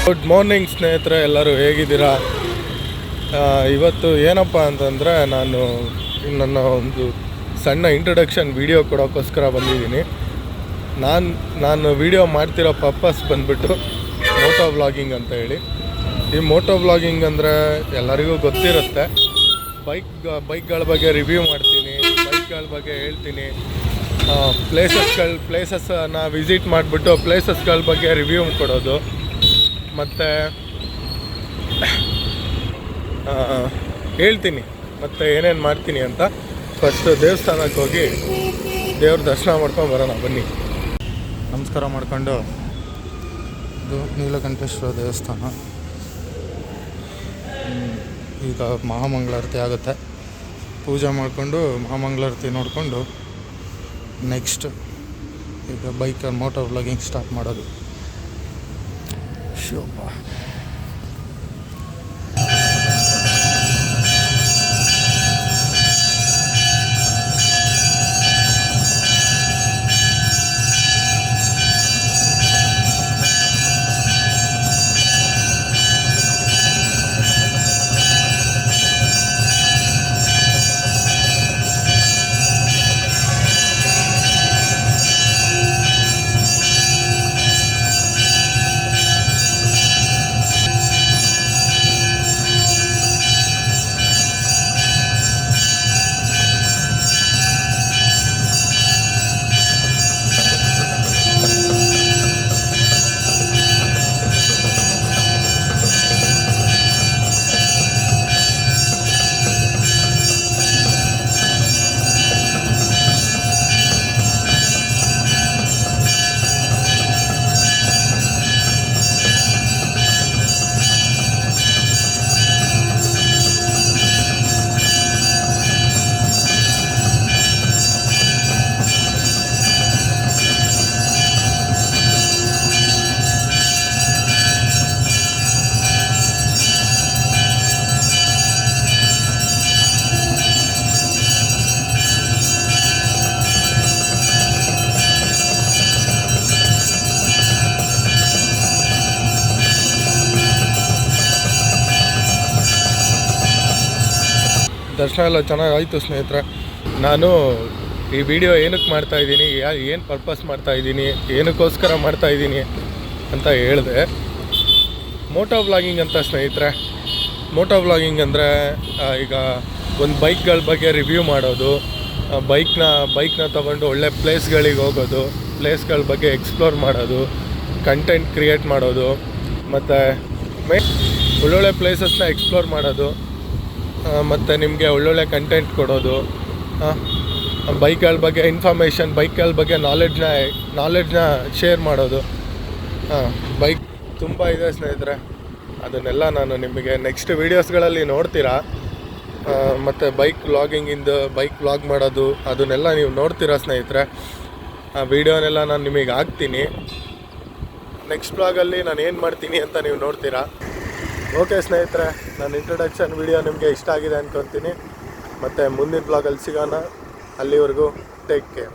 Good morning ಸ್ನೇಹಿತರೆ, ಎಲ್ಲರೂ ಹೇಗಿದ್ದೀರಾ? ಇವತ್ತು ಏನಪ್ಪ ಅಂತಂದರೆ ನಾನು ನನ್ನ ಒಂದು ಸಣ್ಣ ಇಂಟ್ರೊಡಕ್ಷನ್ ವಿಡಿಯೋ ಕೊಡೋಕ್ಕೋಸ್ಕರ ಬಂದಿದ್ದೀನಿ. ನಾನು ವಿಡಿಯೋ ಮಾಡ್ತಿರೋ ಪರ್ಪಸ್ ಬಂದುಬಿಟ್ಟು ಮೋಟೋ ವ್ಲಾಗಿಂಗ್ ಅಂತ ಹೇಳಿ. ಈ ಮೋಟೋ ವ್ಲಾಗಿಂಗ್ ಅಂದರೆ ಎಲ್ಲರಿಗೂ ಗೊತ್ತಿರುತ್ತೆ. ಬೈಕ್ಗಳ ಬಗ್ಗೆ ರಿವ್ಯೂ ಮಾಡ್ತೀನಿ, ಬೈಕ್ಗಳ ಬಗ್ಗೆ ಹೇಳ್ತೀನಿ, ಪ್ಲೇಸಸ್ಸನ್ನು ವಿಸಿಟ್ ಮಾಡಿಬಿಟ್ಟು ಪ್ಲೇಸಸ್ಗಳ ಬಗ್ಗೆ ರಿವ್ಯೂ ಕೊಡೋದು, ಮತ್ತು ಹೇಳ್ತೀನಿ ಮತ್ತು ಏನೇನು ಮಾಡ್ತೀನಿ ಅಂತ. ಫಸ್ಟು ದೇವಸ್ಥಾನಕ್ಕೆ ಹೋಗಿ ದೇವ್ರ ದರ್ಶನ ಮಾಡ್ಕೊಂಡು ಬರೋಣ ಬನ್ನಿ. ನಮಸ್ಕಾರ ಮಾಡಿಕೊಂಡು ಇದು ನೀಲಕಂಠೇಶ್ವರ ದೇವಸ್ಥಾನ. ಈಗ ಮಹಾಮಂಗಳಾರತಿ ಆಗುತ್ತೆ. ಪೂಜೆ ಮಾಡಿಕೊಂಡು ಮಹಾಮಂಗಳಾರತಿ ನೋಡಿಕೊಂಡು ನೆಕ್ಸ್ಟ್ ಈಗ ಬೈಕಲ್ಲಿ ಮೋಟೋ ವ್ಲಾಗಿಂಗ್ ಸ್ಟಾರ್ಟ್ ಮಾಡೋದು. ಶೋಭ ದರ್ಶನ ಎಲ್ಲ ಚೆನ್ನಾಗಾಯಿತು ಸ್ನೇಹಿತರೆ. ನಾನು ಈ ವಿಡಿಯೋ ಏನಕ್ಕೆ ಮಾಡ್ತಾಯಿದ್ದೀನಿ, ಏನು ಪರ್ಪಸ್ ಮಾಡ್ತಾಯಿದ್ದೀನಿ, ಏನಕ್ಕೋಸ್ಕರ ಮಾಡ್ತಾಯಿದ್ದೀನಿ ಅಂತ ಹೇಳಿದೆ. ಮೋಟೋ ವ್ಲಾಗಿಂಗ್ ಅಂತ ಸ್ನೇಹಿತರೆ. ಮೋಟೋ ವ್ಲಾಗಿಂಗ್ ಅಂದರೆ ಈಗ ಒಂದು ಬೈಕ್ಗಳ ಬಗ್ಗೆ ರಿವ್ಯೂ ಮಾಡೋದು, ಬೈಕ್ನ ತೊಗೊಂಡು ಒಳ್ಳೆ ಪ್ಲೇಸ್ಗಳಿಗೆ ಹೋಗೋದು, ಪ್ಲೇಸ್ಗಳ ಬಗ್ಗೆ ಎಕ್ಸ್ಪ್ಲೋರ್ ಮಾಡೋದು, ಕಂಟೆಂಟ್ ಕ್ರಿಯೇಟ್ ಮಾಡೋದು, ಮತ್ತು ಒಳ್ಳೊಳ್ಳೆ ಪ್ಲೇಸಸ್ನ ಎಕ್ಸ್ಪ್ಲೋರ್ ಮಾಡೋದು, ಮತ್ತು ನಿಮಗೆ ಒಳ್ಳೊಳ್ಳೆ ಕಂಟೆಂಟ್ ಕೊಡೋದು, ಬೈಕ್ಗಳ ಬಗ್ಗೆ ಇನ್ಫಾರ್ಮೇಷನ್, ಬೈಕ್ಗಳ ಬಗ್ಗೆ ನಾಲೆಡ್ಜ್ನ ಶೇರ್ ಮಾಡೋದು. ಬೈಕ್ ತುಂಬ ಇದೆ ಸ್ನೇಹಿತರೆ. ಅದನ್ನೆಲ್ಲ ನಾನು ನಿಮಗೆ ನೆಕ್ಸ್ಟ್ ವೀಡಿಯೋಸ್ಗಳಲ್ಲಿ ನೋಡ್ತೀರಾ. ಮತ್ತು ಬೈಕ್ ವ್ಲಾಗ್ ಮಾಡೋದು ಅದನ್ನೆಲ್ಲ ನೀವು ನೋಡ್ತೀರಾ ಸ್ನೇಹಿತರೆ. ಆ ವಿಡಿಯೋನೆಲ್ಲ ನಾನು ನಿಮಗೆ ಹಾಕ್ತೀನಿ. ನೆಕ್ಸ್ಟ್ ವ್ಲಾಗಲ್ಲಿ ನಾನು ಏನು ಮಾಡ್ತೀನಿ ಅಂತ ನೀವು ನೋಡ್ತೀರಾ. ಓಕೆ ಸ್ನೇಹಿತರೆ, ನನ್ನ ಇಂಟ್ರೊಡಕ್ಷನ್ ವಿಡಿಯೋ ನಿಮಗೆ ಇಷ್ಟ ಆಗಿದೆ ಅಂದ್ಕೊತೀನಿ. ಮತ್ತು ಮುಂದಿನ ಬ್ಲಾಗಲ್ಲಿ ಸಿಗೋಣ. ಅಲ್ಲಿವರೆಗೂ ಟೇಕ್ ಕೇರ್.